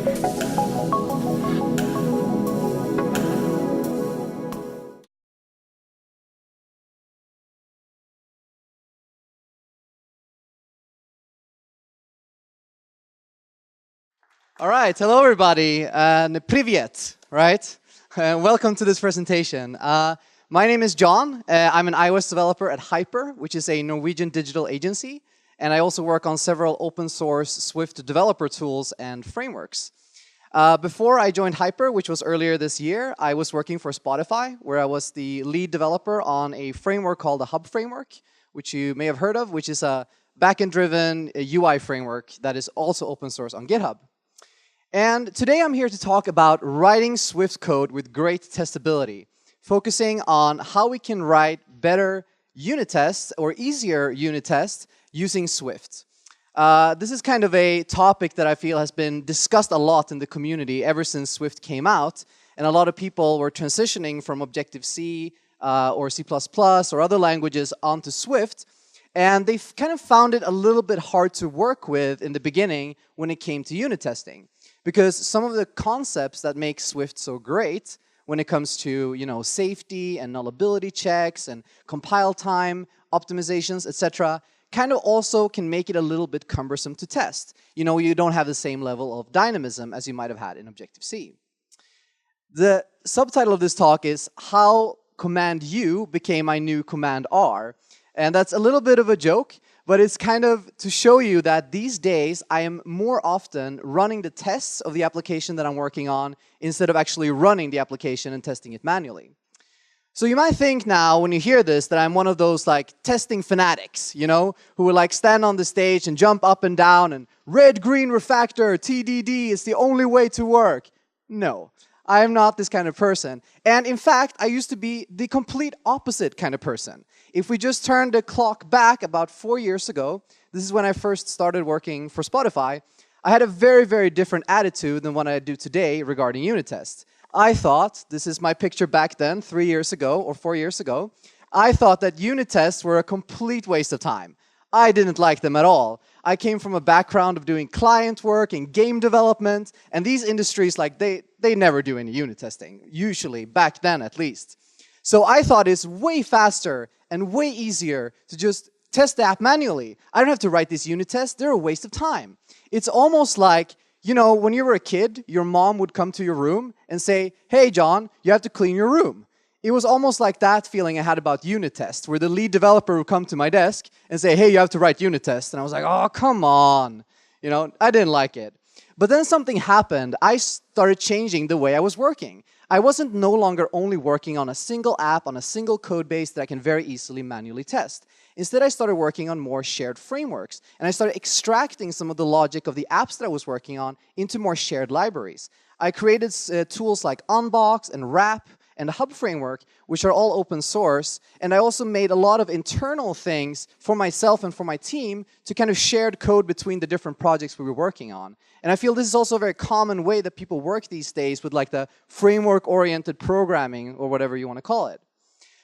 All right, hello everybody, and привет, right? Welcome to this presentation. My name is John. I'm an iOS developer at Hyper, which is a Norwegian digital agency, and I also work on several open source Swift developer tools and frameworks. Before I joined Hyper, which was earlier this year, I was working for Spotify, where I was the lead developer on a framework called the Hub framework, which you may have heard of, which is a backend-driven UI framework that is also open source on GitHub. And today I'm here to talk about writing Swift code with great testability, focusing on how we can write better unit tests or easier unit tests using Swift. This is kind of a topic that I feel has been discussed a lot in the community ever since Swift came out, and a lot of people were transitioning from Objective-C or C++ or other languages onto Swift, and they kind of found it a little bit hard to work with in the beginning when it came to unit testing. Because some of the concepts that make Swift so great when it comes to, safety and nullability checks and compile time, optimizations, etc., kind of also can make it a little bit cumbersome to test. You don't have the same level of dynamism as you might have had in Objective-C. The subtitle of this talk is How Command U became my new Command R. And that's a little bit of a joke, but it's kind of to show you that these days I am more often running the tests of the application that I'm working on instead of actually running the application and testing it manually. So you might think now when you hear this that I'm one of those testing fanatics, who will stand on the stage and jump up and down and red, green, refactor, TDD is the only way to work. No, I am not this kind of person. And in fact, I used to be the complete opposite kind of person. If we just turn the clock back about 4 years ago, this is when I first started working for Spotify, I had a very, very different attitude than what I do today regarding unit tests. I thought, this is my picture back then, 3 years ago or 4 years ago, I thought that unit tests were a complete waste of time. I didn't like them at all. I came from a background of doing client work and game development, and these industries, they never do any unit testing, usually, back then at least. So I thought it's way faster and way easier to just test the app manually. I don't have to write these unit tests. They're a waste of time. It's almost like, when you were a kid, your mom would come to your room and say, hey, John, you have to clean your room. It was almost like that feeling I had about unit tests, where the lead developer would come to my desk and say, hey, you have to write unit tests. And I was like, oh, come on. I didn't like it. But then something happened. I started changing the way I was working. I wasn't no longer only working on a single app, on a single code base that I can very easily manually test. Instead, I started working on more shared frameworks, and I started extracting some of the logic of the apps that I was working on into more shared libraries. I created tools like Unbox and Wrap and the Hub framework, which are all open source, and I also made a lot of internal things for myself and for my team to kind of shared code between the different projects we were working on. And I feel this is also a very common way that people work these days with the framework-oriented programming or whatever you want to call it.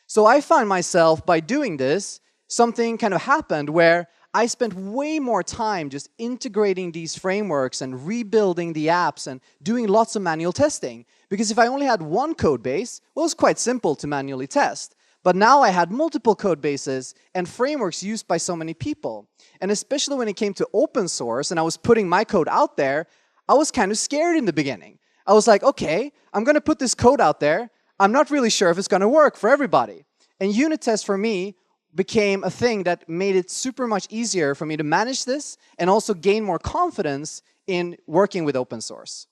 So I find myself, by doing this, something kind of happened where I spent way more time just integrating these frameworks and rebuilding the apps and doing lots of manual testing. Because if I only had one code base, well, it was quite simple to manually test. But now I had multiple code bases and frameworks used by so many people. And especially when it came to open source and I was putting my code out there, I was kind of scared in the beginning. I was like, okay, I'm going to put this code out there. I'm not really sure if it's going to work for everybody. And unit tests for me became a thing that made it super much easier for me to manage this and also gain more confidence in working with open source.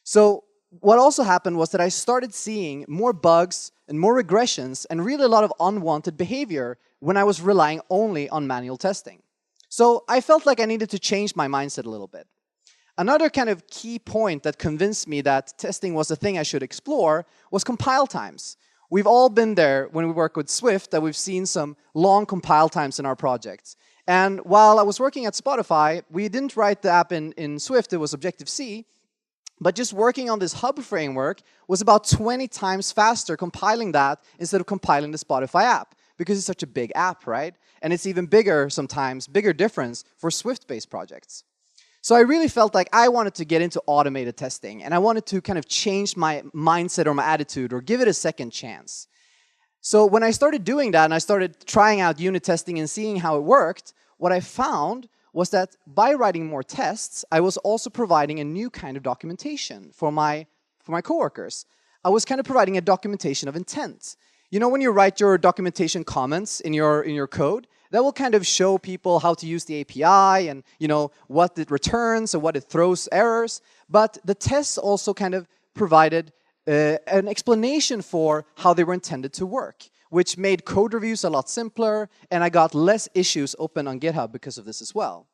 So what also happened was that I started seeing more bugs and more regressions and really a lot of unwanted behavior when I was relying only on manual testing. So I felt like I needed to change my mindset a little bit. Another kind of key point that convinced me that testing was a thing I should explore was compile times. We've all been there when we work with Swift that we've seen some long compile times in our projects. And while I was working at Spotify, we didn't write the app in Swift, it was Objective-C. But just working on this Hub framework was about 20 times faster compiling that instead of compiling the Spotify app, because it's such a big app, right? And it's even bigger sometimes, bigger difference for Swift-based projects. So I really felt like I wanted to get into automated testing, and I wanted to kind of change my mindset or my attitude or give it a second chance. So when I started doing that and I started trying out unit testing and seeing how it worked, what I found was that by writing more tests, I was also providing a new kind of documentation for my coworkers. I was kind of providing a documentation of intent. You know, when you write your documentation comments in your code, that will kind of show people how to use the API and, you know, what it returns or what it throws errors. But the tests also kind of provided an explanation for how they were intended to work, which made code reviews a lot simpler, and I got less issues open on GitHub because of this as well.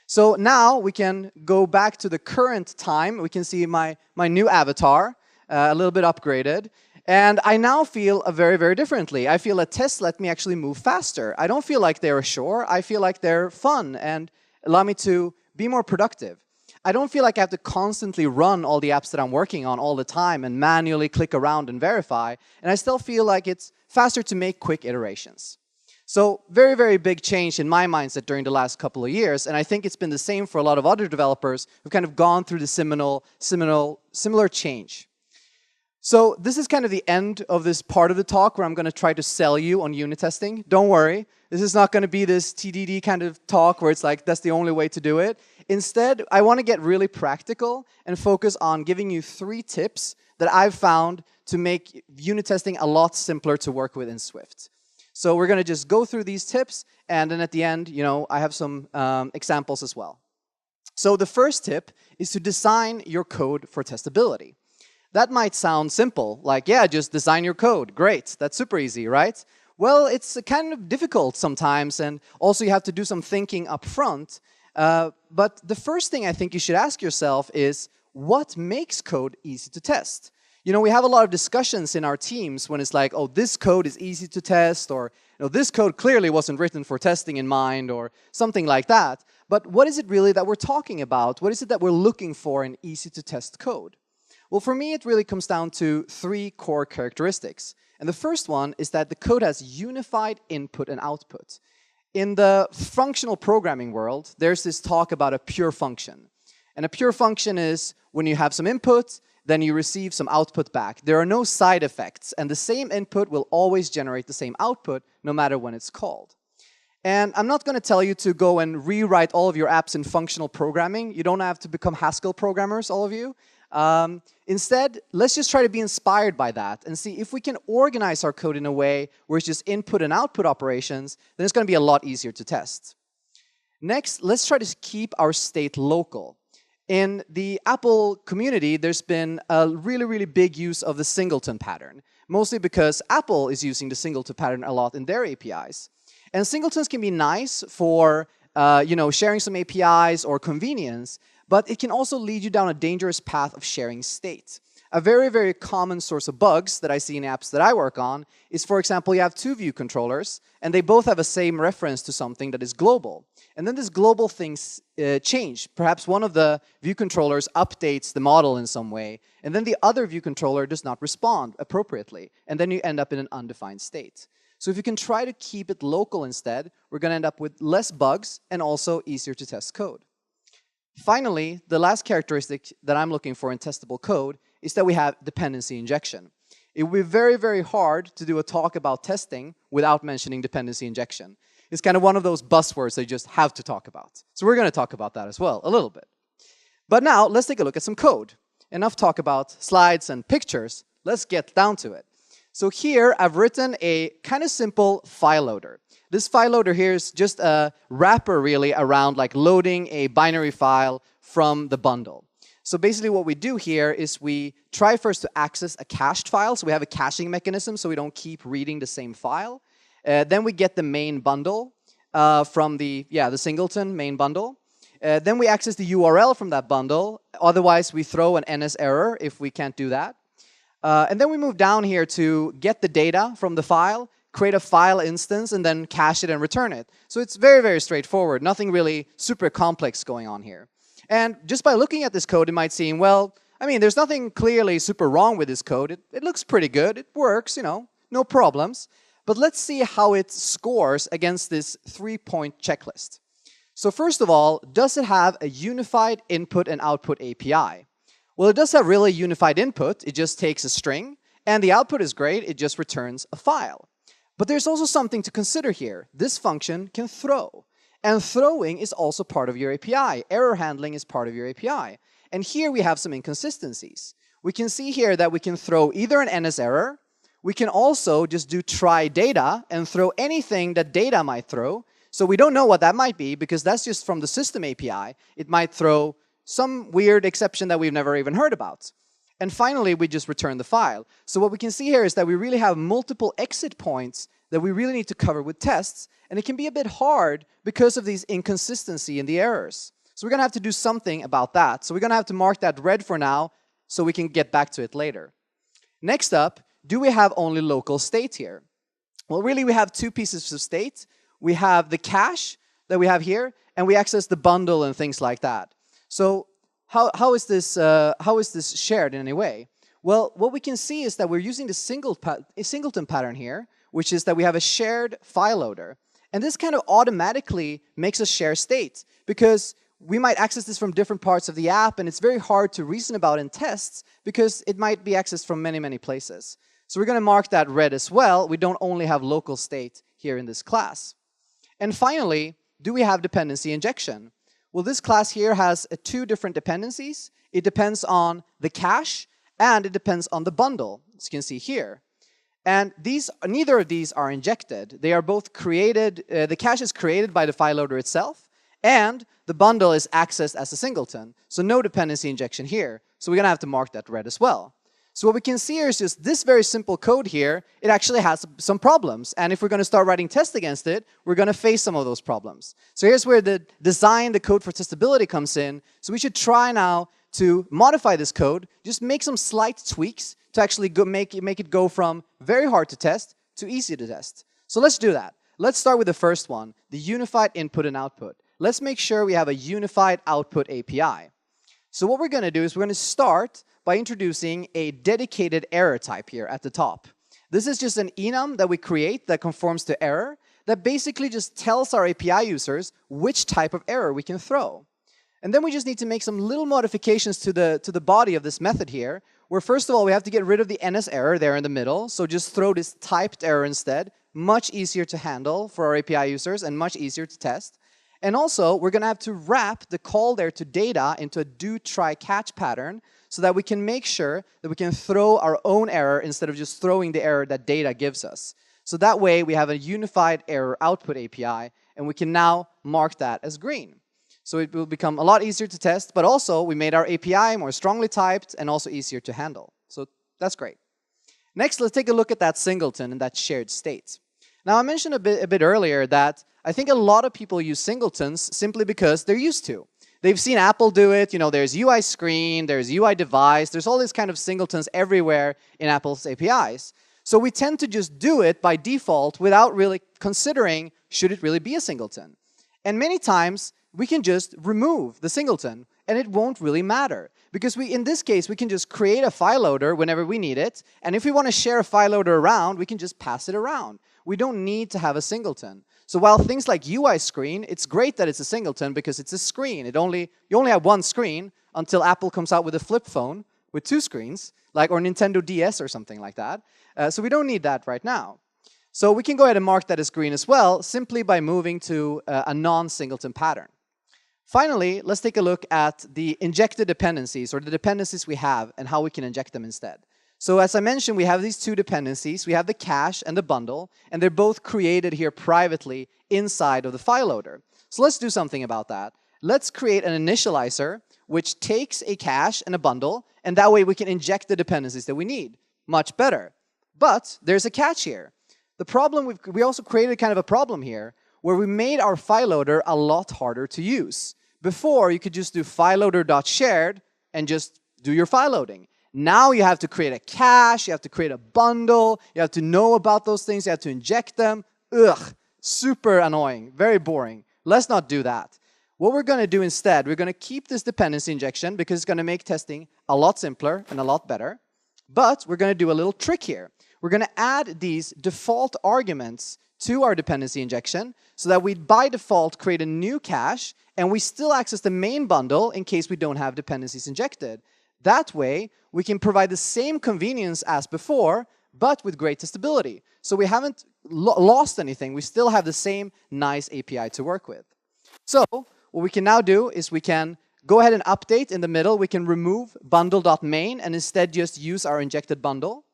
So now we can go back to the current time. We can see my new avatar, a little bit upgraded. And I now feel very, very differently. I feel that tests let me actually move faster. I don't feel like they're a chore. I feel like they're fun and allow me to be more productive. I don't feel like I have to constantly run all the apps that I'm working on all the time and manually click around and verify. And I still feel like it's faster to make quick iterations. So very, very big change in my mindset during the last couple of years. And I think it's been the same for a lot of other developers who've kind of gone through the similar change. So this is kind of the end of this part of the talk where I'm going to try to sell you on unit testing. Don't worry, this is not going to be this TDD kind of talk where it's like that's the only way to do it. Instead, I want to get really practical and focus on giving you 3 tips that I've found to make unit testing a lot simpler to work with in Swift. So we're going to just go through these tips, and then at the end, you know, I have some examples as well. So the first tip is to design your code for testability. That might sound simple, like, yeah, just design your code. Great, that's super easy, right? Well, it's kind of difficult sometimes, and also you have to do some thinking up front. But the first thing I think you should ask yourself is, what makes code easy to test? You know, we have a lot of discussions in our teams when it's like, oh, this code is easy to test, or you know, this code clearly wasn't written for testing in mind, or something like that. But what is it really that we're talking about? What is it that we're looking for in easy to test code? Well, for me, it really comes down to 3 core characteristics. And the first one is that the code has unified input and output. In the functional programming world, there's this talk about a pure function. And a pure function is when you have some input, then you receive some output back. There are no side effects, and the same input will always generate the same output, no matter when it's called. And I'm not going to tell you to go and rewrite all of your apps in functional programming. You don't have to become Haskell programmers, all of you. Instead, let's just try to be inspired by that and see if we can organize our code in a way where it's just input and output operations, then it's going to be a lot easier to test. Next, let's try to keep our state local. In the Apple community, there's been a really, really big use of the singleton pattern, mostly because Apple is using the singleton pattern a lot in their APIs. And singletons can be nice for you know, sharing some APIs or convenience, but it can also lead you down a dangerous path of sharing state. A very, very common source of bugs that I see in apps that I work on is, for example, you have 2 view controllers, and they both have the same reference to something that is global. And then this global things change. Perhaps one of the view controllers updates the model in some way, and then the other view controller does not respond appropriately, and then you end up in an undefined state. So if you can try to keep it local instead, we're going to end up with less bugs and also easier to test code. Finally, the last characteristic that I'm looking for in testable code is that we have dependency injection. It will be very, very hard to do a talk about testing without mentioning dependency injection. It's kind of one of those buzzwords that you just have to talk about. So we're going to talk about that as well, a little bit. But now, let's take a look at some code. Enough talk about slides and pictures. Let's get down to it. So here, I've written a kind of simple file loader. This file loader here is just a wrapper really around like loading a binary file from the bundle. So basically what we do here is we try first to access a cached file. So we have a caching mechanism so we don't keep reading the same file. Then we get the main bundle from the singleton main bundle. Then we access the URL from that bundle. Otherwise, we throw an NS error if we can't do that. And then we move down here to get the data from the file, create a file instance, and then cache it and return it. So it's very, very straightforward. Nothing really super complex going on here. And just by looking at this code, it might seem, well, I mean, there's nothing clearly super wrong with this code. It looks pretty good. It works, you know, no problems. But let's see how it scores against this 3-point checklist. So first of all, does it have a unified input and output API? Well, it does have really unified input. It just takes a string, and the output is great. It just returns a file. But there's also something to consider here. This function can throw, and throwing is also part of your API. Error handling is part of your API. And here we have some inconsistencies. We can see here that we can throw either an NS error. We can also just do try data and throw anything that data might throw. So we don't know what that might be because that's just from the system API. It might throw some weird exception that we've never even heard about. And finally, we just return the file. So what we can see here is that we really have multiple exit points that we really need to cover with tests. And it can be a bit hard because of these inconsistency in the errors. So we're going to have to do something about that. So we're going to have to mark that red for now so we can get back to it later. Next up, do we have only local state here? Well, really, we have two pieces of state. We have the cache that we have here, and we access the bundle and things like that. So how is this shared in any way? Well, what we can see is that we're using the singleton pattern here, which is that we have a shared file loader. And this kind of automatically makes us share state, because we might access this from different parts of the app, and it's very hard to reason about in tests because it might be accessed from many, many places. So we're going to mark that red as well. We don't only have local state here in this class. And finally, do we have dependency injection? Well, this class here has two different dependencies. It depends on the cache, and it depends on the bundle, as you can see here. And neither of these are injected. They are both created, the cache is created by the file loader itself, and the bundle is accessed as a singleton. So no dependency injection here. So we're going to have to mark that red as well. So what we can see here is just this very simple code here, it actually has some problems. And if we're going to start writing tests against it, we're going to face some of those problems. So here's where the code for testability comes in. So we should try now to modify this code, just make some slight tweaks to actually make it go from very hard to test to easy to test. So let's do that. Let's start with the first one, the unified input and output. Let's make sure we have a unified output API. So what we're going to do is we're going to start by introducing a dedicated error type here at the top. This is just an enum that we create that conforms to error that basically just tells our API users which type of error we can throw. And then we just need to make some little modifications to the body of this method here, where first of all, we have to get rid of the NS error there in the middle. So just throw this typed error instead. Much easier to handle for our API users and much easier to test. And also, we're going to have to wrap the call there to data into a do, try, catch pattern so that we can make sure that we can throw our own error instead of just throwing the error that data gives us. So that way, we have a unified error output API, and we can now mark that as green. So it will become a lot easier to test, but also we made our API more strongly typed and also easier to handle. So that's great. Next, let's take a look at that singleton and that shared state. Now, I mentioned a bit earlier that I think a lot of people use singletons simply because they're used to. They've seen Apple do it. You know, there's UI screen, there's UI device, there's all these kind of singletons everywhere in Apple's APIs. So we tend to just do it by default without really considering, should it really be a singleton? And many times, we can just remove the singleton, and it won't really matter. Because in this case, we can just create a file loader whenever we need it, and if we want to share a file loader around, we can just pass it around. We don't need to have a singleton. So while things like UI screen, it's great that it's a singleton because it's a screen. You only have one screen until Apple comes out with a flip phone with two screens, or Nintendo DS or something like that. So we don't need that right now. So we can go ahead and mark that as green as well, simply by moving to a non-singleton pattern. Finally, let's take a look at the injected dependencies, or the dependencies we have, and how we can inject them instead. So as I mentioned, we have these two dependencies. We have the cache and the bundle, and they're both created here privately inside of the file loader. So let's do something about that. Let's create an initializer which takes a cache and a bundle, and that way we can inject the dependencies that we need. Much better. But there's a catch here. The problem, we also created kind of a problem here, where we made our file loader a lot harder to use. Before, you could just do fileloader.shared and just do your file loading. Now you have to create a cache, you have to create a bundle, you have to know about those things, you have to inject them. Ugh, super annoying, very boring. Let's not do that. What we're going to do instead, we're going to keep this dependency injection because it's going to make testing a lot simpler and a lot better. But we're going to do a little trick here. We're going to add these default arguments to our dependency injection so that we by default create a new cache and we still access the main bundle in case we don't have dependencies injected. That way, we can provide the same convenience as before, but with great testability. So we haven't lost anything. We still have the same nice API to work with. So what we can now do is we can go ahead and update in the middle. We can remove bundle.main and instead just use our injected bundle.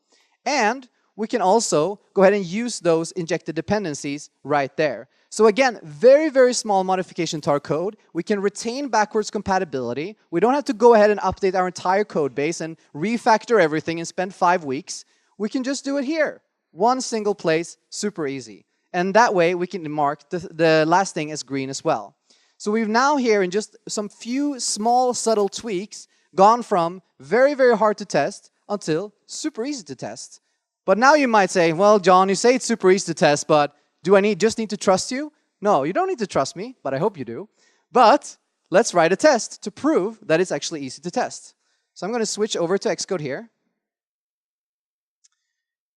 And we can also go ahead and use those injected dependencies right there. So again, very, very small modification to our code. We can retain backwards compatibility. We don't have to go ahead and update our entire code base and refactor everything and spend 5 weeks. We can just do it here. One single place, super easy. And that way we can mark the last thing as green as well. So we've now here in just some few small subtle tweaks gone from very, very hard to test until super easy to test. But now you might say, well, John, you say it's super easy to test, but do I just need to trust you? No, you don't need to trust me, but I hope you do. But let's write a test to prove that it's actually easy to test. So I'm going to switch over to Xcode here.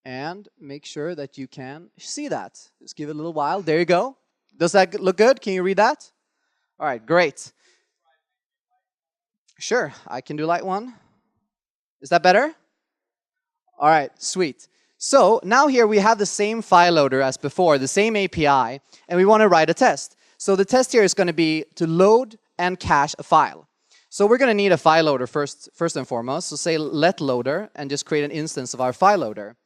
And make sure that you can see that. Just give it a little while. There you go. Does that look good? Can you read that? All right, great. Sure, I can do light one. Is that better? All right, sweet. So now here we have the same file loader as before, the same API, and we want to write a test. So the test here is going to be to load and cache a file. So we're going to need a file loader first and foremost. So say let loader and just create an instance of our file loader.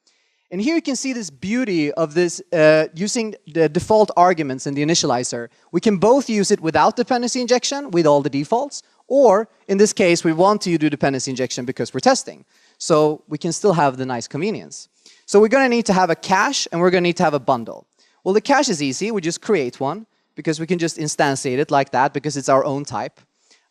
And here you can see this beauty of this using the default arguments in the initializer. We can both use it without dependency injection with all the defaults, or in this case, we want to do dependency injection because we're testing. So we can still have the nice convenience. So we're going to need to have a cache and we're going to need to have a bundle. Well, the cache is easy. We just create one because we can just instantiate it like that because it's our own type.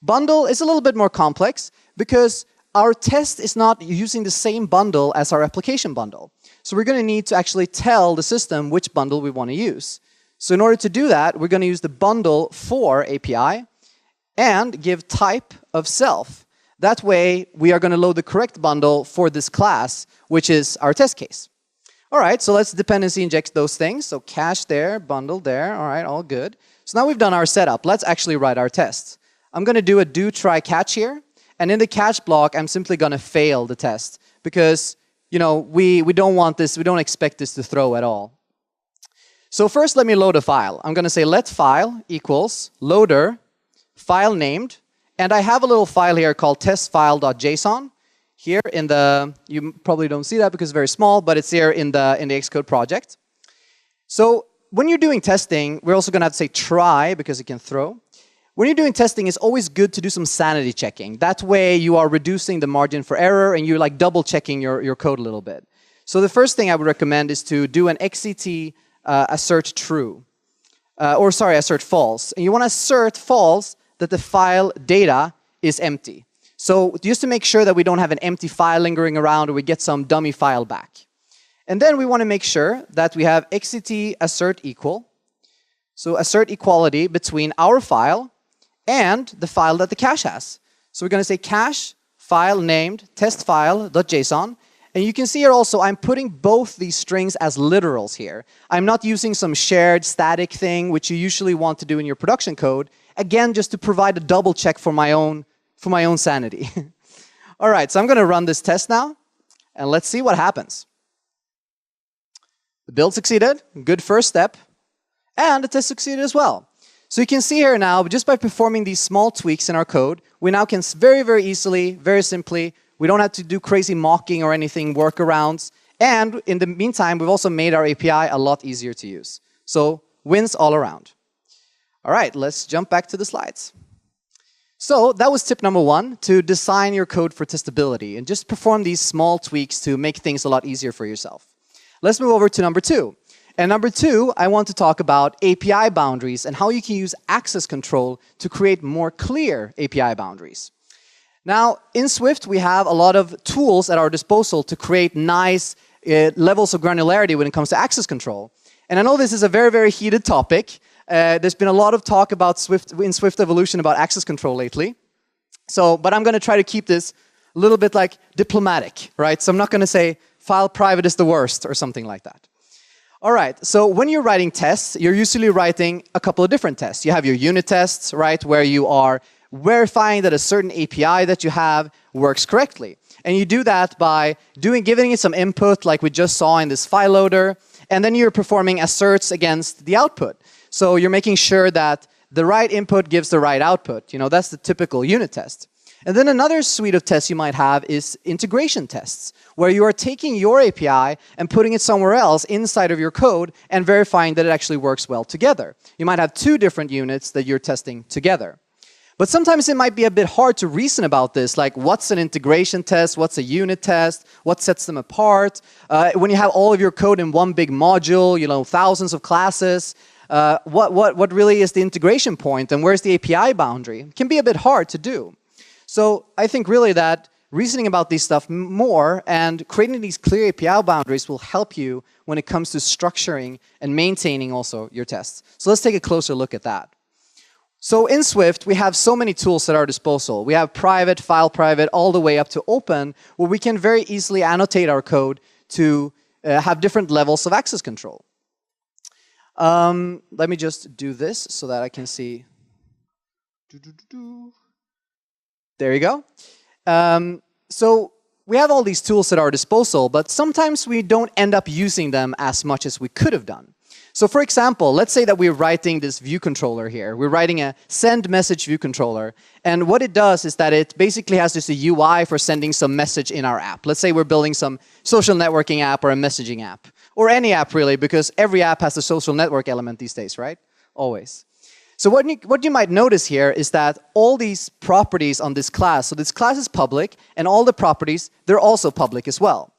Bundle is a little bit more complex because our test is not using the same bundle as our application bundle. So we're going to need to actually tell the system which bundle we want to use. So in order to do that, we're going to use the bundle for API and give type of self. That way, we are going to load the correct bundle for this class, which is our test case. All right, so let's dependency inject those things. So cache there, bundle there. All right, all good. So now we've done our setup. Let's actually write our test. I'm going to do a do try catch here. And in the catch block, I'm simply going to fail the test because we don't want this, we don't expect this to throw at all. So first, let me load a file. I'm going to say let file equals loader file named. And I have a little file here called testfile.json. Here in the, you probably don't see that because it's very small, but it's here in the Xcode project. So when you're doing testing, we're also going to have to say try because it can throw. When you're doing testing, it's always good to do some sanity checking. That way you are reducing the margin for error and you're like double checking your code a little bit. So the first thing I would recommend is to do an XCT assert true. Assert false. And you want to assert false that the file data is empty. So just to make sure that we don't have an empty file lingering around or we get some dummy file back. And then we want to make sure that we have XCT assert equal. So assert equality between our file and the file that the cache has. So we're going to say cache file named testfile.json. And you can see here also I'm putting both these strings as literals here. I'm not using some shared static thing which you usually want to do in your production code. Again, just to provide a double check for my own sanity. All right, so I'm going to run this test now. And let's see what happens. The build succeeded. Good first step. And the test succeeded as well. So you can see here now, just by performing these small tweaks in our code, we now can very, very easily, very simply, we don't have to do crazy mocking or anything, workarounds. And in the meantime, we've also made our API a lot easier to use. So wins all around. All right, let's jump back to the slides. So that was tip number 1, to design your code for testability and just perform these small tweaks to make things a lot easier for yourself. Let's move over to number 2. And number 2, I want to talk about API boundaries and how you can use access control to create more clear API boundaries. Now, in Swift, we have a lot of tools at our disposal to create nice levels of granularity when it comes to access control. And I know this is a very, very heated topic. There's been a lot of talk about in Swift evolution about access control lately. But I'm going to try to keep this a little bit like diplomatic, right? So I'm not going to say file private is the worst or something like that. All right, so when you're writing tests, you're usually writing a couple of different tests. You have your unit tests, right, where you are verifying that a certain API that you have works correctly. And you do that by giving it some input like we just saw in this file loader, and then you're performing asserts against the output. So you're making sure that the right input gives the right output. You know, that's the typical unit test. And then another suite of tests you might have is integration tests, where you are taking your API and putting it somewhere else inside of your code and verifying that it actually works well together. You might have two different units that you're testing together. But sometimes it might be a bit hard to reason about this, like what's an integration test, what's a unit test, what sets them apart. When you have all of your code in one big module, you know, thousands of classes, what really is the integration point and where's the API boundary? It can be a bit hard to do. So I think really that reasoning about these stuff more and creating these clear API boundaries will help you when it comes to structuring and maintaining also your tests. So let's take a closer look at that. So in Swift, we have so many tools at our disposal. We have private, file private, all the way up to open, where we can very easily annotate our code to have different levels of access control. Let me just do this so that I can see. There you go. So we have all these tools at our disposal, but sometimes we don't end up using them as much as we could have done. So for example, let's say that we're writing this view controller here. We're writing a send message view controller. And what it does is that it basically has just a UI for sending some message in our app. Let's say we're building some social networking app or a messaging app. Or any app really, because every app has a social network element these days, right? Always. So what you might notice here is that all these properties on this class, so this class is public, and all the properties, they're also public as well.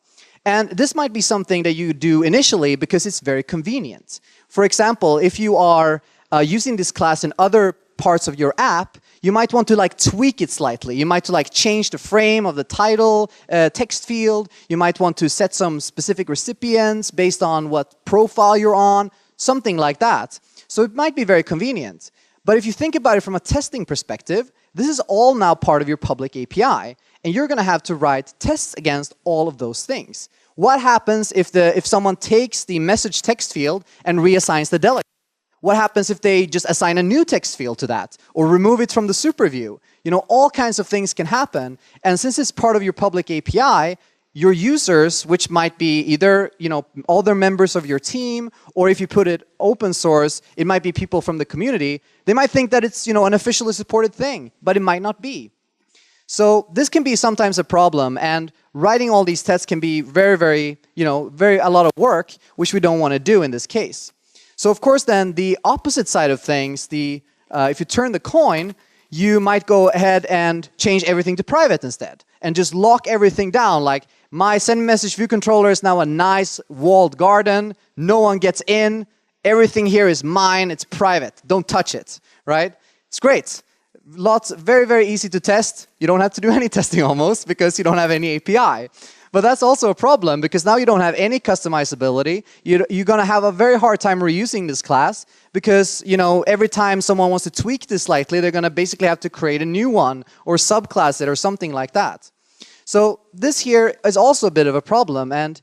And this might be something that you do initially because it's very convenient. For example, if you are using this class in other parts of your app, you might want to like tweak it slightly. You might like change the frame of the title text field. You might want to set some specific recipients based on what profile you're on, something like that. So it might be very convenient. But if you think about it from a testing perspective, this is all now part of your public API. And you're going to have to write tests against all of those things. What happens if someone takes the message text field and reassigns the delegate? What happens if they just assign a new text field to that or remove it from the super view? You know, all kinds of things can happen. And since it's part of your public API, your users, which might be either, you know, other members of your team, or if you put it open source, it might be people from the community. They might think that it's, you know, an officially supported thing, but it might not be. So this can be sometimes a problem, and writing all these tests can be very, a lot of work, which we don't want to do in this case. So of course then the opposite side of things, if you turn the coin, you might go ahead and change everything to private instead, and just lock everything down. Like, my send message view controller is now a nice walled garden. No one gets in. Everything here is mine. It's private. Don't touch it, right? It's great. Very easy to test. You don't have to do any testing almost because you don't have any API. But that's also a problem because now you don't have any customizability. You're going to have a very hard time reusing this class because, you know, every time someone wants to tweak this slightly, they're going to basically have to create a new one or subclass it or something like that. So this here is also a bit of a problem, and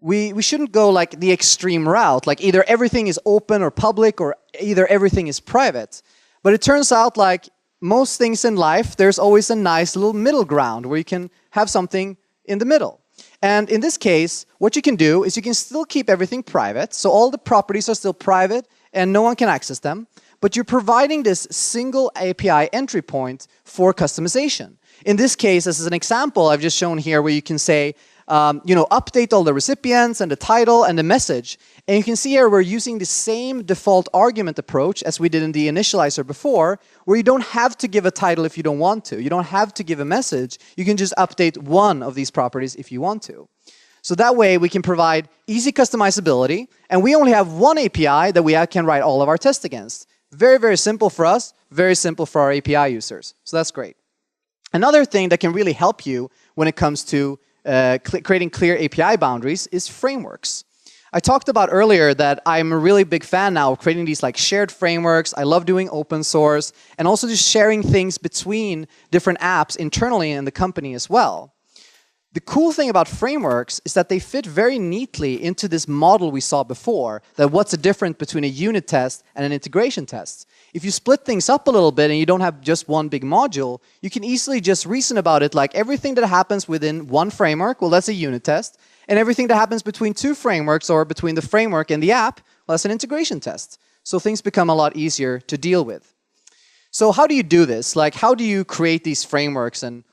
we shouldn't go like the extreme route, like either everything is open or public or either everything is private. But it turns out like most things in life, there's always a nice little middle ground where you can have something in the middle. And in this case, what you can do is you can still keep everything private, so all the properties are still private and no one can access them, but you're providing this single API entry point for customization. In this case, as an example, I've just shown here where you can say, update all the recipients and the title and the message. And you can see here we're using the same default argument approach as we did in the initializer before, where you don't have to give a title if you don't want to. You don't have to give a message. You can just update one of these properties if you want to. So that way we can provide easy customizability, and we only have one API that we can write all of our tests against. Very simple for us, very simple for our API users. So that's great. Another thing that can really help you when it comes to creating clear API boundaries is frameworks. I talked about earlier that I'm a really big fan now of creating these like shared frameworks. I love doing open source and also just sharing things between different apps internally in the company as well. The cool thing about frameworks is that they fit very neatly into this model we saw before, that what's the difference between a unit test and an integration test. If you split things up a little bit and you don't have just one big module, you can easily just reason about it like everything that happens within one framework, well, that's a unit test, and everything that happens between two frameworks or between the framework and the app, well, that's an integration test. So things become a lot easier to deal with. So how do you do this? Like, how do you create these frameworks and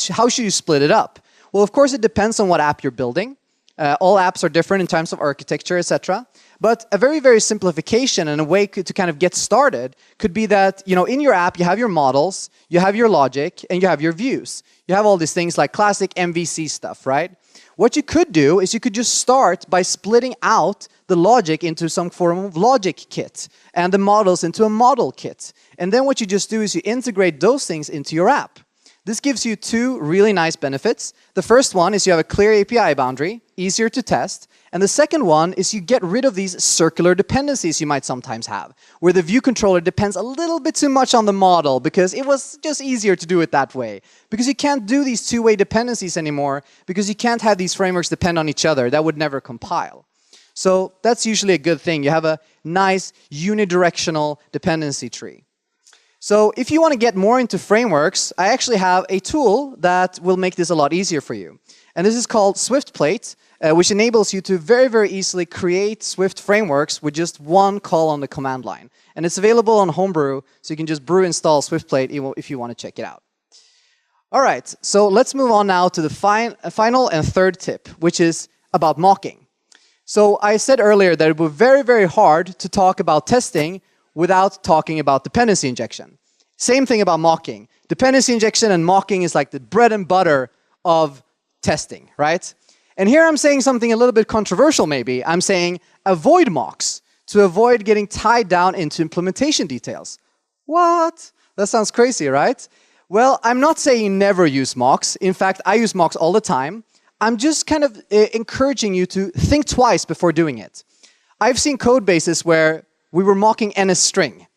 how should you split it up? Well, of course, it depends on what app you're building. All apps are different in terms of architecture, etc. But a very, very simplification and a way to kind of get started could be that, in your app, you have your models, you have your logic, and you have your views. You have all these things like classic MVC stuff, right? What you could do is you could just start by splitting out the logic into some form of logic kit and the models into a model kit. And then what you just do is you integrate those things into your app. This gives you two really nice benefits. The first one is you have a clear API boundary, easier to test. And the second one is you get rid of these circular dependencies you might sometimes have, where the view controller depends a little bit too much on the model because it was just easier to do it that way. Because you can't do these two-way dependencies anymore because you can't have these frameworks depend on each other. That would never compile. So that's usually a good thing. You have a nice unidirectional dependency tree. So if you want to get more into frameworks, I actually have a tool that will make this a lot easier for you. And this is called SwiftPlate, which enables you to very, very easily create Swift frameworks with just one call on the command line. And it's available on Homebrew, so you can just brew install SwiftPlate if you want to check it out. All right, so let's move on now to the final and third tip, which is about mocking. So I said earlier that it would be very, very hard to talk about testing without talking about dependency injection. Same thing about mocking. Dependency injection and mocking is like the bread and butter of testing, right? And here I'm saying something a little bit controversial maybe. I'm saying avoid mocks to avoid getting tied down into implementation details. What? That sounds crazy, right? Well, I'm not saying never use mocks. In fact, I use mocks all the time. I'm just kind of encouraging you to think twice before doing it. I've seen code bases where we were mocking NS string.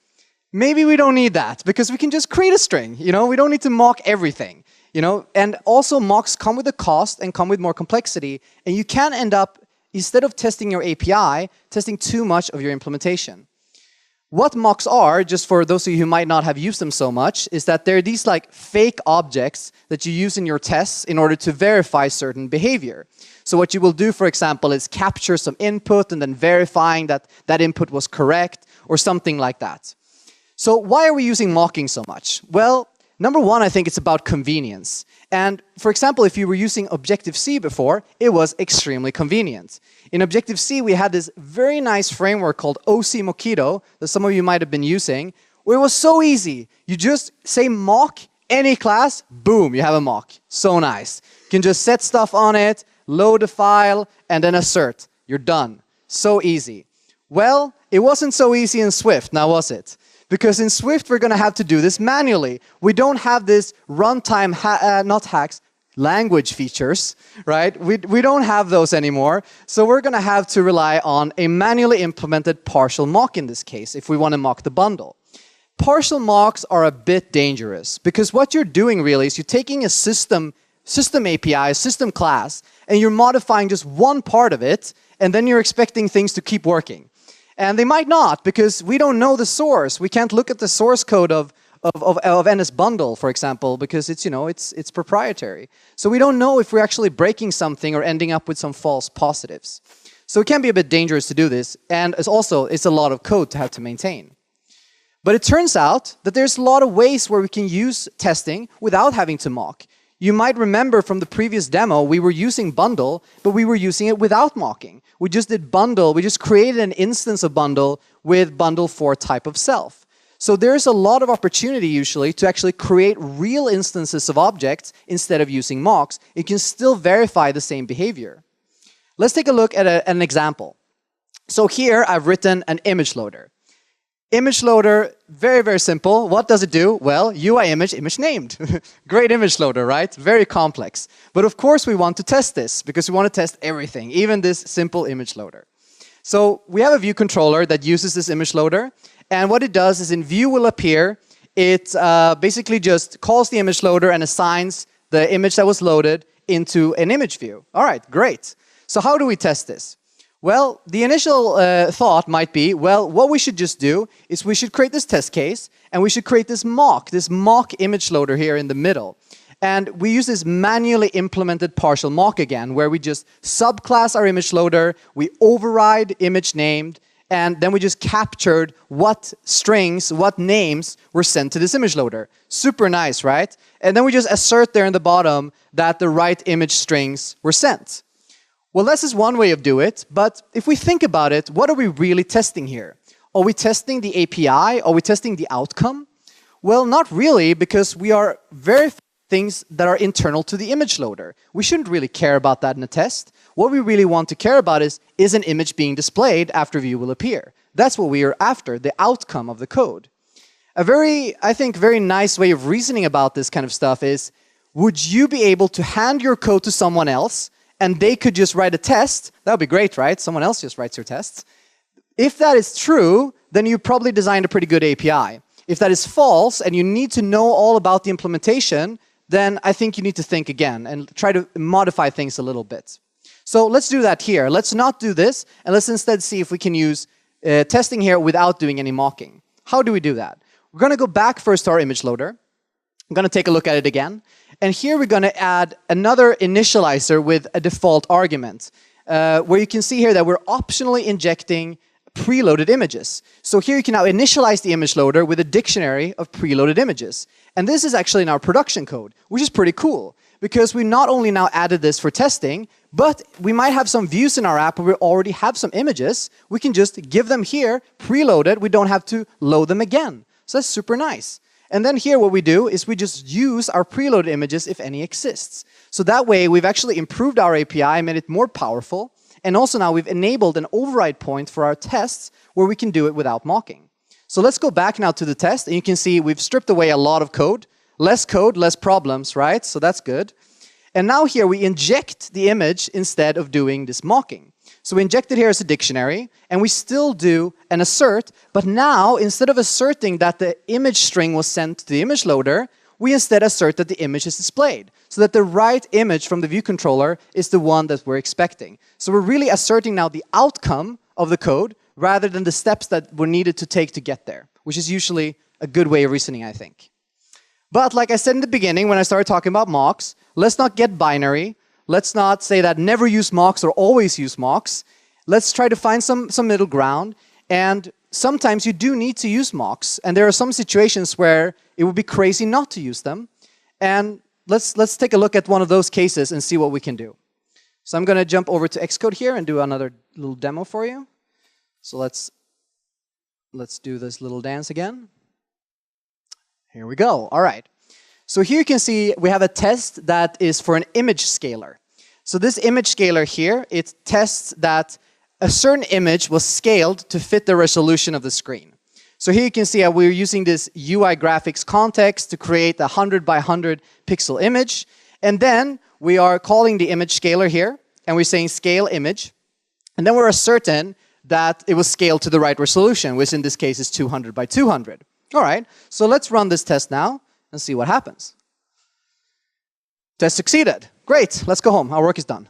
Maybe we don't need that because we can just create a string. We don't need to mock everything. And also mocks come with a cost and come with more complexity. And you can end up, instead of testing your API, testing too much of your implementation. What mocks are, just for those of you who might not have used them so much, is that they're these like fake objects that you use in your tests in order to verify certain behavior. So what you will do, for example, is capture some input and then verifying that that input was correct or something like that. So why are we using mocking so much? Well, number one, I think it's about convenience. And for example, if you were using Objective-C before, it was extremely convenient. In Objective-C, we had this very nice framework called OC Mockito that some of you might have been using, where it was so easy. You just say mock any class, boom, you have a mock. So nice. You can just set stuff on it, load a file, and then assert. You're done. So easy. Well, it wasn't so easy in Swift, now was it? Because in Swift, we're going to have to do this manually. We don't have this runtime, language features, right? We don't have those anymore. So we're going to have to rely on a manually implemented partial mock in this case, if we want to mock the bundle. Partial mocks are a bit dangerous because what you're doing really is you're taking a system API, a system class, and you're modifying just one part of it, and then you're expecting things to keep working. And they might not, because we don't know the source. We can't look at the source code of NS bundle, for example, because it's proprietary. So we don't know if we're actually breaking something or ending up with some false positives. So it can be a bit dangerous to do this, and it's a lot of code to have to maintain. But it turns out that there's a lot of ways where we can use testing without having to mock. You might remember from the previous demo, we were using bundle, but we were using it without mocking. We just did bundle, we just created an instance of bundle with bundle for type of self. So there's a lot of opportunity usually to actually create real instances of objects instead of using mocks. You can still verify the same behavior. Let's take a look at an example. So here I've written an image loader. Image loader, very, very simple. What does it do? Well, UI image named. Great image loader, right? Very complex. But of course we want to test this because we want to test everything, even this simple image loader. So we have a view controller that uses this image loader. And what it does is in view will appear, it basically just calls the image loader and assigns the image that was loaded into an image view. All right, great. So how do we test this? Well, the initial thought might be, well, what we should just do is we should create this test case, and we should create this mock image loader here in the middle. And we use this manually implemented partial mock again, where we just subclass our image loader, we override image named, and then we just captured what strings, what names were sent to this image loader. Super nice, right? And then we just assert there in the bottom that the right image strings were sent. Well, this is one way of doing it, but if we think about it, what are we really testing here? Are we testing the API? Are we testing the outcome? Well, not really, because we are verifying things that are internal to the image loader. We shouldn't really care about that in a test. What we really want to care about is an image being displayed after view will appear. That's what we are after, the outcome of the code. A I think, very nice way of reasoning about this kind of stuff is, would you be able to hand your code to someone else and they could just write a test? That would be great, right? Someone else just writes your tests. If that is true, then you probably designed a pretty good API. If that is false and you need to know all about the implementation, then I think you need to think again and try to modify things a little bit. So let's do that here. Let's not do this, and let's instead see if we can use testing here without doing any mocking. How do we do that? We're going to go back first to our image loader. I'm going to take a look at it again. And here we're going to add another initializer with a default argument, where you can see here that we're optionally injecting preloaded images. So here you can now initialize the image loader with a dictionary of preloaded images. And this is actually in our production code, which is pretty cool, because we not only now added this for testing, but we might have some views in our app where we already have some images. We can just give them here, preloaded. We don't have to load them again. So that's super nice. And then here what we do is we just use our preloaded images if any exists. So that way we've actually improved our API, made it more powerful. And also now we've enabled an override point for our tests where we can do it without mocking. So let's go back now to the test, and you can see we've stripped away a lot of code. Less code, less problems, right? So that's good. And now here we inject the image instead of doing this mocking. So we inject it here as a dictionary, and we still do an assert, but now instead of asserting that the image string was sent to the image loader, we instead assert that the image is displayed, so that the right image from the view controller is the one that we're expecting. So we're really asserting now the outcome of the code rather than the steps that were needed to take to get there, which is usually a good way of reasoning, I think. But like I said in the beginning, when I started talking about mocks, let's not get binary. Let's not say that never use mocks or always use mocks. Let's try to find some middle ground. And sometimes you do need to use mocks. And there are some situations where it would be crazy not to use them. And let's take a look at one of those cases and see what we can do. So I'm going to jump over to Xcode here and do another little demo for you. So let's do this little dance again. Here we go. All right. So here you can see we have a test that is for an image scaler. So this image scaler here, it tests that a certain image was scaled to fit the resolution of the screen. So here you can see how we're using this UI graphics context to create a 100 by 100 pixel image. And then we are calling the image scaler here, and we're saying scale image. And then we're asserting that it was scaled to the right resolution, which in this case is 200 by 200. All right, so let's run this test now and see what happens. Test succeeded. Great, let's go home. Our work is done.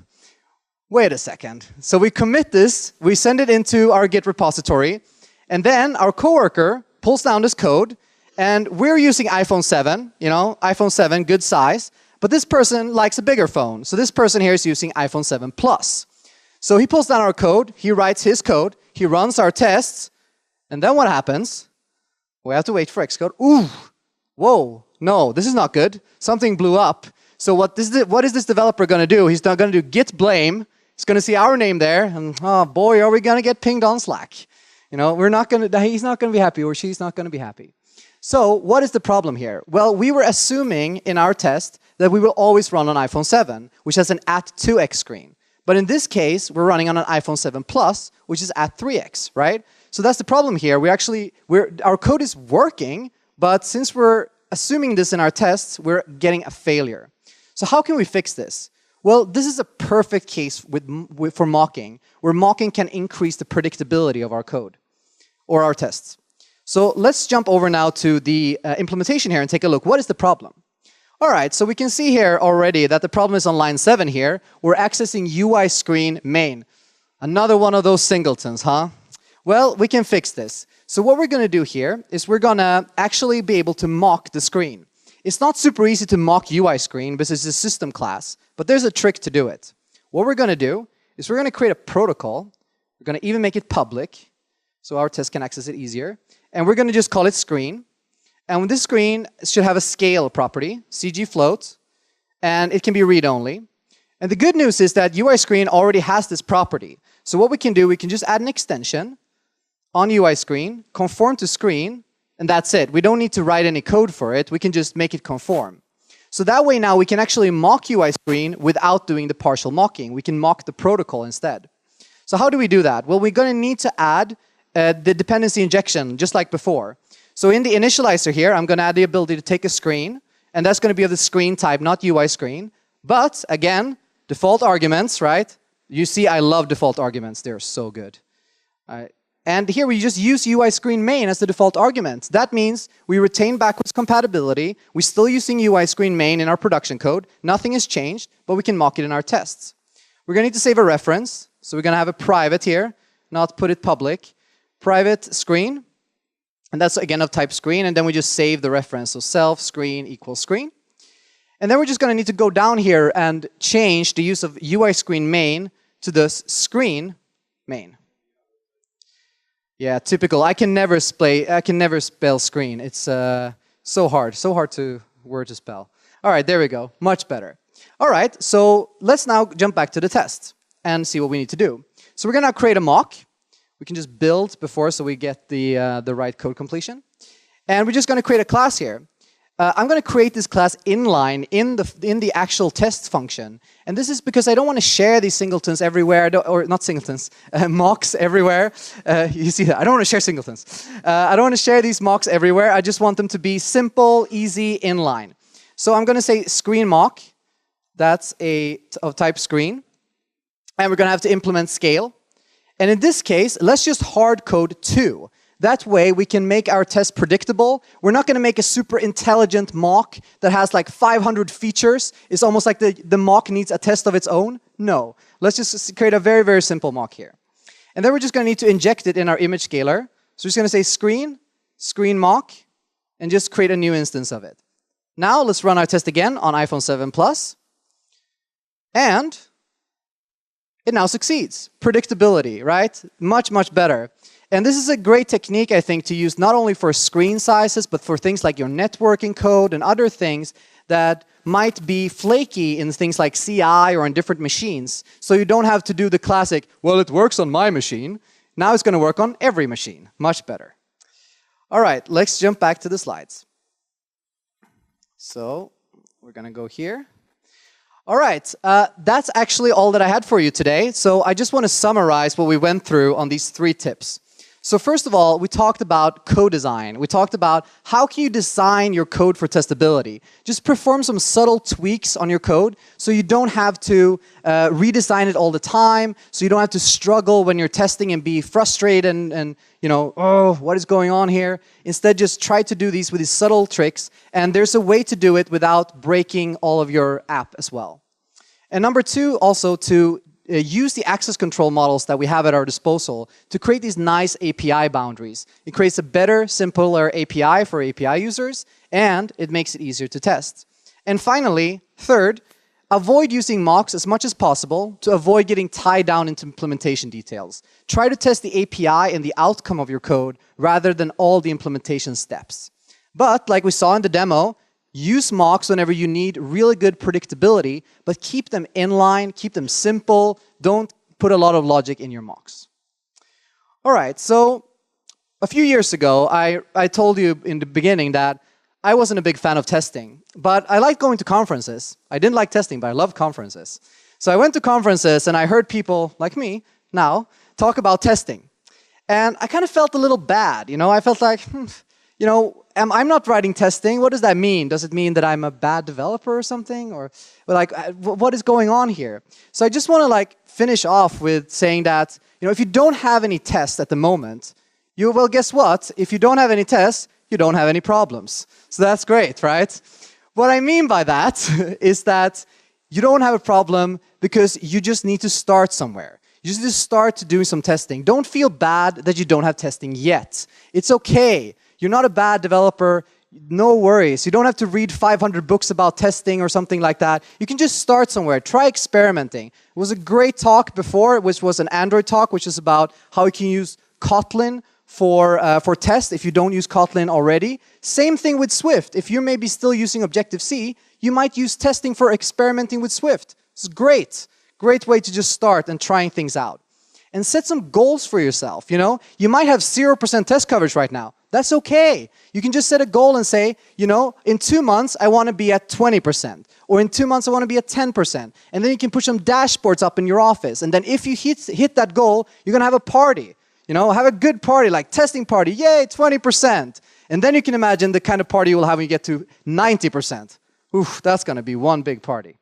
Wait a second. So we commit this, we send it into our Git repository, and then our coworker pulls down this code, and we're using iPhone 7, you know, iPhone 7, good size, but this person likes a bigger phone. So this person here is using iPhone 7 Plus. So he pulls down our code, he writes his code, he runs our tests, and then what happens? We have to wait for Xcode. Ooh, whoa, no, this is not good. Something blew up. So what is this developer going to do? He's not going to do git blame. He's going to see our name there, and oh boy, are we going to get pinged on Slack. You know, he's not going to be happy, or she's not going to be happy. So what is the problem here? Well, we were assuming in our test that we will always run on iPhone 7, which has an @2x screen. But in this case, we're running on an iPhone 7 Plus, which is @3x, right? So that's the problem here. Our code is working, but since we're assuming this in our tests, we're getting a failure. So how can we fix this? Well, this is a perfect case for mocking, where mocking can increase the predictability of our code or our tests. So let's jump over now to the implementation here and take a look. What is the problem? All right, so we can see here already that the problem is on line 7 here. We're accessing UI screen main. Another one of those singletons, huh? Well, we can fix this. So what we're going to do here is we're going to actually be able to mock the screen. It's not super easy to mock UI screen because it's a system class, but there's a trick to do it. What we're going to do is we're going to create a protocol. We're going to even make it public so our test can access it easier. And we're going to just call it screen. And this screen should have a scale property, CG float, and it can be read-only. And the good news is that UI screen already has this property. So what we can do, we can just add an extension on UI screen, conform to screen, and that's it. We don't need to write any code for it. We can just make it conform. So that way now we can actually mock UI screen without doing the partial mocking. We can mock the protocol instead. So how do we do that? Well, we're going to need to add the dependency injection, just like before. So in the initializer here, I'm going to add the ability to take a screen, and that's going to be of the screen type, not UI screen. But again, default arguments, right? You see, I love default arguments. They're so good. And here we just use UI screen main as the default argument. That means we retain backwards compatibility. We're still using UI screen main in our production code. Nothing has changed, but we can mock it in our tests. We're going to need to save a reference. So we're going to have a private here, not put it public. Private screen. And that's, again, of type screen. And then we just save the reference. So self screen equals screen. And then we're just going to need to go down here and change the use of UI screen main to this screen main. Yeah, typical. I can never spell screen. It's so hard word to spell. All right, there we go. Much better. All right, so let's now jump back to the test and see what we need to do. So we're going to create a mock. We can just build before so we get the right code completion. And we're just going to create a class here. I'm going to create this class inline in the actual test function. And this is because I don't want to share these singletons everywhere, or not singletons, mocks everywhere. You see that? I don't want to share singletons. I don't want to share these mocks everywhere. I just want them to be simple, easy, inline. So I'm going to say screen mock. That's of type screen. And we're going to have to implement scale. And in this case, let's just hard code 2. That way, we can make our test predictable. We're not going to make a super intelligent mock that has like 500 features. It's almost like the mock needs a test of its own. No. Let's just create a very, very simple mock here. And then we're just going to need to inject it in our image scaler. So we're just going to say screen mock, and just create a new instance of it. Now, let's run our test again on iPhone 7 Plus. And it now succeeds. Predictability, right? Much, much better. And this is a great technique, I think, to use not only for screen sizes, but for things like your networking code and other things that might be flaky in things like CI or on different machines. So you don't have to do the classic, well, it works on my machine. Now it's going to work on every machine. Much better. All right, let's jump back to the slides. So we're going to go here. All right, that's actually all that I had for you today. So I just want to summarize what we went through on these 3 tips. So first of all, we talked about code design. We talked about how can you design your code for testability. Just perform some subtle tweaks on your code so you don't have to redesign it all the time, so you don't have to struggle when you're testing and be frustrated and you know, oh, what is going on here? Instead, just try to do these with these subtle tricks, and there's a way to do it without breaking all of your app as well. And number 2, also to use the access control models that we have at our disposal to create these nice API boundaries. It creates a better, simpler API for API users, and it makes it easier to test. And finally, 3rd, avoid using mocks as much as possible to avoid getting tied down into implementation details. Try to test the API and the outcome of your code rather than all the implementation steps. But, like we saw in the demo, use mocks whenever you need really good predictability, but keep them inline, keep them simple. Don't put a lot of logic in your mocks. All right, so a few years ago, I told you in the beginning that I wasn't a big fan of testing, but I liked going to conferences. I didn't like testing, but I loved conferences. So I went to conferences and I heard people like me now talk about testing. And I kind of felt a little bad, you know, I felt like, you know, I'm not writing testing. What does that mean? Does it mean that I'm a bad developer or something? Or like, what is going on here? So I just want to like finish off with saying that, you know, if you don't have any tests at the moment, well, guess what? If you don't have any tests, you don't have any problems. So that's great, right? what I mean by that is that you don't have a problem because you just need to start somewhere. You just need to start doing some testing. Don't feel bad that you don't have testing yet. It's okay. You're not a bad developer. No worries. You don't have to read 500 books about testing or something like that. You can just start somewhere. Try experimenting. It was a great talk before, which was an Android talk, which is about how you can use Kotlin for test if you don't use Kotlin already. Same thing with Swift. If you're maybe still using Objective-C, you might use testing for experimenting with Swift. It's great. Great way to just start and trying things out. And set some goals for yourself, you know? You might have 0% test coverage right now. That's okay. You can just set a goal and say, you know, in 2 months, I want to be at 20%. Or in 2 months, I want to be at 10%. And then you can push some dashboards up in your office. And then if you hit that goal, you're going to have a party. You know, have a good party, like testing party. Yay, 20%. And then you can imagine the kind of party you will have when you get to 90%. Oof, that's going to be one big party.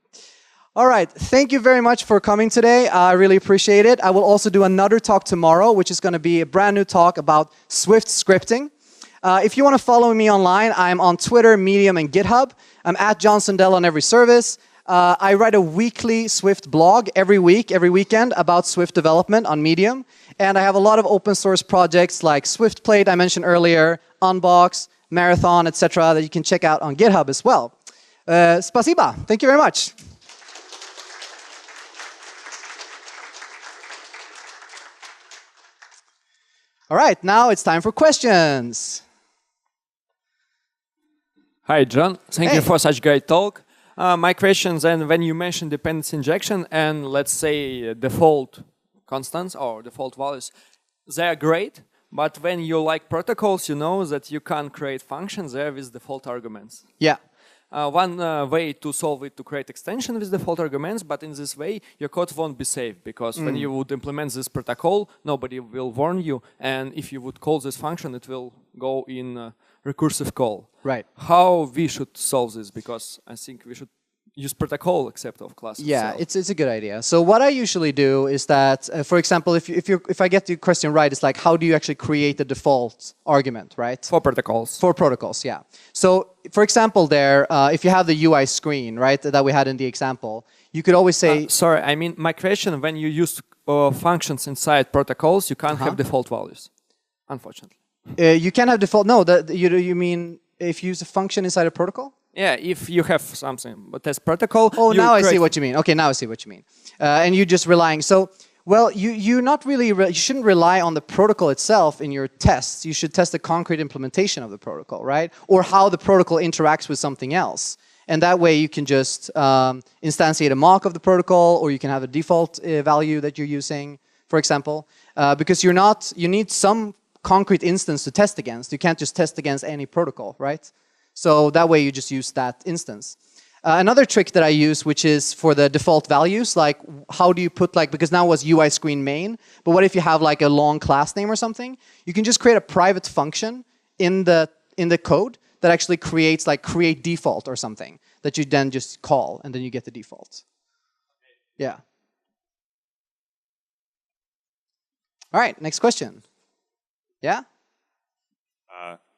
All right, thank you very much for coming today. I really appreciate it. I will also do another talk tomorrow, which is going to be a brand new talk about Swift scripting. If you want to follow me online, I'm on Twitter, Medium, and GitHub. I'm at John Sundell on every service. I write a weekly Swift blog every week, every weekend, about Swift development on Medium. And I have a lot of open source projects like Swift Plate, I mentioned earlier, Unbox, Marathon, etc., that you can check out on GitHub as well. Spasiba. Thank you very much. All right, now it's time for questions. Hi, John. Thank Hey. you for such great talk. My question then, when you mentioned dependency injection and let's say default constants or default values, they are great, but when you like protocols, you know that you can't create functions there with default arguments. Yeah. One way to solve it to create extension with default arguments, but in this way your code won't be safe because when you would implement this protocol, nobody will warn you, and if you would call this function, it will go in recursive call. Right. How we should solve this? Because I think we should use protocol except of class Yeah, itself. it's a good idea. So what I usually do is that, for example, if I get the question right, it's like how do you actually create the default argument, right? For protocols. For protocols, yeah. So, for example, there, if you have the UI screen, right, that we had in the example, you could always say. Sorry, I mean my question: when you use functions inside protocols, you can't have default values, unfortunately. You can have default. No, you mean if you use a function inside a protocol? Yeah, if you have something, but test protocol. Oh, now I see what you mean. Okay, now I see what you mean. And you're just relying. So, well, you're not really. You shouldn't rely on the protocol itself in your tests. You should test the concrete implementation of the protocol, right? Or how the protocol interacts with something else. And that way, you can just instantiate a mock of the protocol, or you can have a default value that you're using, for example, because you're not. You need some concrete instance to test against. You can't just test against any protocol, right? So that way you just use that instance. Another trick that I use, which is for the default values, like how do you put like, because now it was UI screen main, but what if you have like a long class name or something? You can just create a private function in the code that actually creates like create default or something that you then just call and then you get the default. Yeah. All right, next question. Yeah?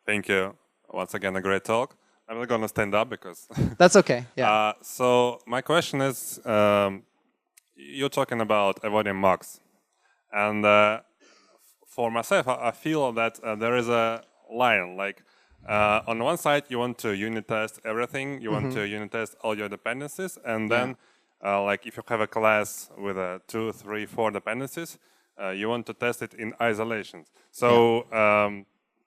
Thank you. Once again, a great talk. I'm not going to stand up because... That's okay, yeah. So my question is, you're talking about avoiding mocks. And for myself, I feel that there is a line. Like, on one side, you want to unit test everything. You want to unit test all your dependencies. And then, like, if you have a class with 2, 3, 4 dependencies, you want to test it in isolation. So...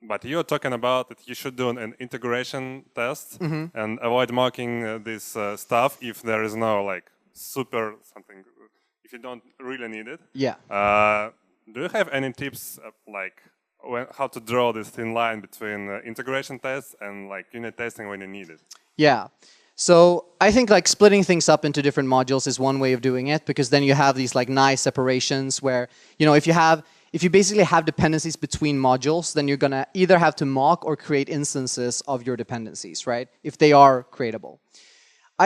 but you're talking about that you should do an integration test and avoid mocking this stuff if there is no like super something, if you don't really need it. Yeah. Do you have any tips like how to draw this thin line between integration tests and like unit testing when you need it? Yeah. So I think like splitting things up into different modules is one way of doing it, because then you have these like nice separations where, you know, if you basically have dependencies between modules, then you're going to either have to mock or create instances of your dependencies, right? If they are creatable.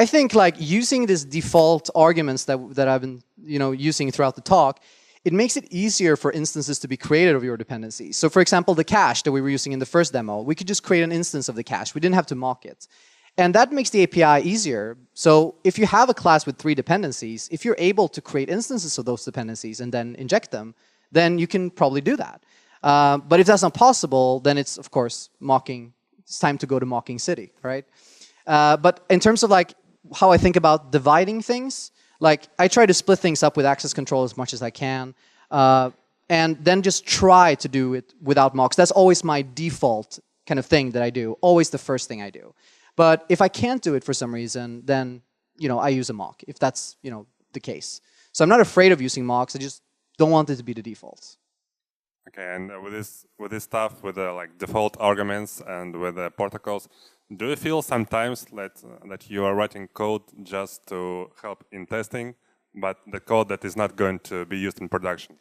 I think like using these default arguments that I've been, you know, using throughout the talk, it makes it easier for instances to be created of your dependencies. So for example, the cache that we were using in the first demo, we could just create an instance of the cache. We didn't have to mock it. And that makes the API easier. So if you have a class with 3 dependencies, if you're able to create instances of those dependencies and then inject them, then you can probably do that. But if that's not possible, then it's, of course, mocking. It's time to go to mocking city, right? But in terms of like how I think about dividing things, like I try to split things up with access control as much as I can, and then just try to do it without mocks. That's always my default kind of thing that I do, always the first thing I do. But if I can't do it for some reason, then I use a mock, if that's the case. So I'm not afraid of using mocks. I just don't want it to be the default. Okay, and with this stuff, with the like default arguments and with the protocols, do you feel sometimes that you are writing code just to help in testing, but the code that is not going to be used in production?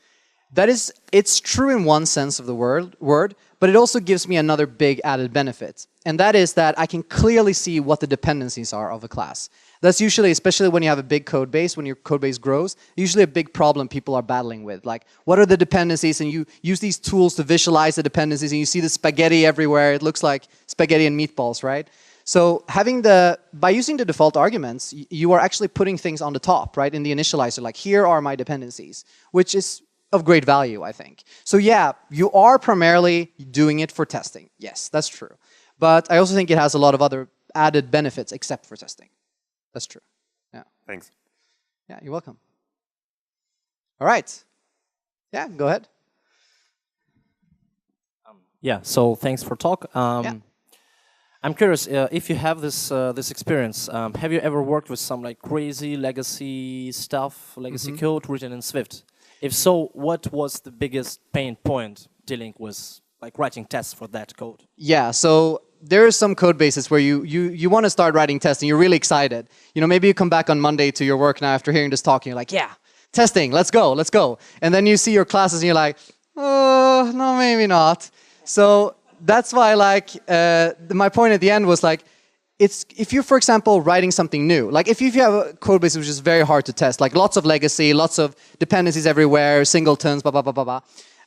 It's true in one sense of the word, but it also gives me another big added benefit. And that is that I can clearly see what the dependencies are of a class. That's usually, especially when you have a big code base, when your code base grows, usually a big problem people are battling with. Like, what are the dependencies? And you use these tools to visualize the dependencies, and you see the spaghetti everywhere. It looks like spaghetti and meatballs, right? So by using the default arguments, you are actually putting things on the top, right? In the initializer, like, here are my dependencies, which is of great value, I think. So yeah, you are primarily doing it for testing. Yes, that's true. But I also think it has a lot of other added benefits except for testing. That's true. Yeah. Thanks. Yeah, you're welcome. All right. Yeah, go ahead. Yeah, so thanks for talk. Yeah. I'm curious if you have this experience. Have you ever worked with some like crazy legacy stuff, legacy code written in Swift? If so, what was the biggest pain point dealing with like writing tests for that code? Yeah, so there are some code bases where you want to start writing testing. You're really excited. Maybe you come back on Monday to your work now after hearing this talk, and you're like, yeah, testing, let's go. And then you see your classes, and you're like, oh, no, maybe not. So that's why, like, my point at the end was like, if you're, for example, writing something new, like if you have a code base which is very hard to test, like lots of legacy, lots of dependencies everywhere, singletons, blah, blah, blah, blah,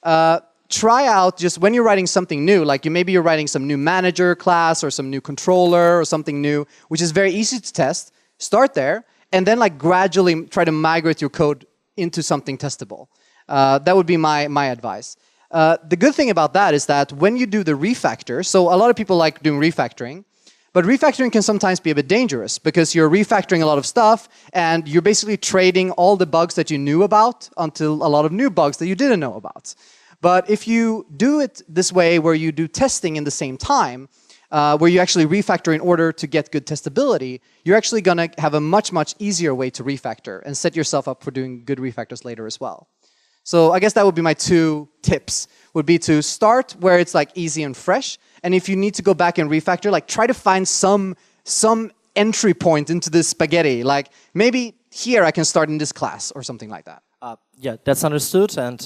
blah, try out just when you're writing something new, like maybe you're writing some new manager class or some new controller or something new, which is very easy to test, start there, and then like gradually try to migrate your code into something testable. That would be my advice. The good thing about that is that when you do the refactor, so a lot of people like doing refactoring, but refactoring can sometimes be a bit dangerous because you're refactoring a lot of stuff and you're basically trading all the bugs that you knew about until a lot of new bugs that you didn't know about. But if you do it this way where you do testing in the same time, where you actually refactor in order to get good testability, you're actually going to have a much, much easier way to refactor and set yourself up for doing good refactors later as well. So I guess that would be my 2 tips, would be to start where it's like easy and fresh. And if you need to go back and refactor, like try to find some entry point into this spaghetti. Like maybe here I can start in this class or something like that. Yeah, that's understood. And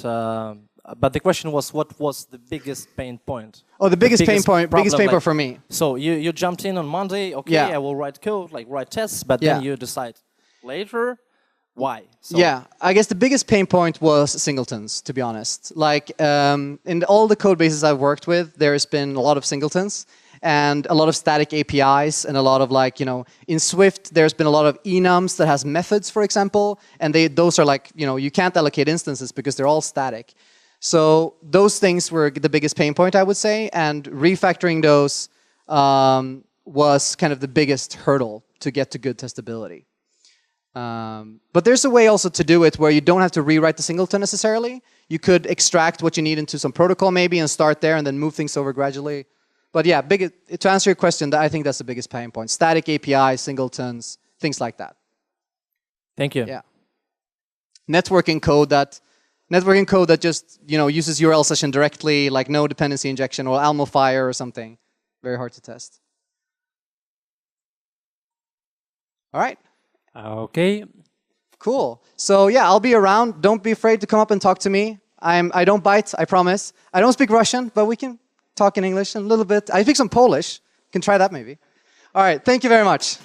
but the question was, what was the biggest pain point? Oh, the biggest pain point for me. So you jumped in on Monday. Okay, yeah. I will write code, like write tests, but then you decide later. Why? So yeah, I guess the biggest pain point was singletons, to be honest. Like, in all the code bases I've worked with, there's been a lot of singletons and a lot of static APIs and a lot of like, in Swift, there's been a lot of enums that has methods, for example, and those are like, you can't allocate instances because they're all static. So those things were the biggest pain point, I would say, and refactoring those was kind of the biggest hurdle to get to good testability. But there's a way also to do it where you don't have to rewrite the singleton necessarily. You could extract what you need into some protocol maybe and start there and then move things over gradually. But yeah, to answer your question, I think that's the biggest pain point. Static APIs, singletons, things like that. Thank you. Yeah. Networking code that just uses URL session directly, like no dependency injection or Almo Fire or something. Very hard to test. All right. Okay. Cool. So yeah, I'll be around. Don't be afraid to come up and talk to me. I don't bite, I promise. I don't speak Russian, but we can talk in English a little bit. I speak some Polish. Can try that maybe. All right. Thank you very much.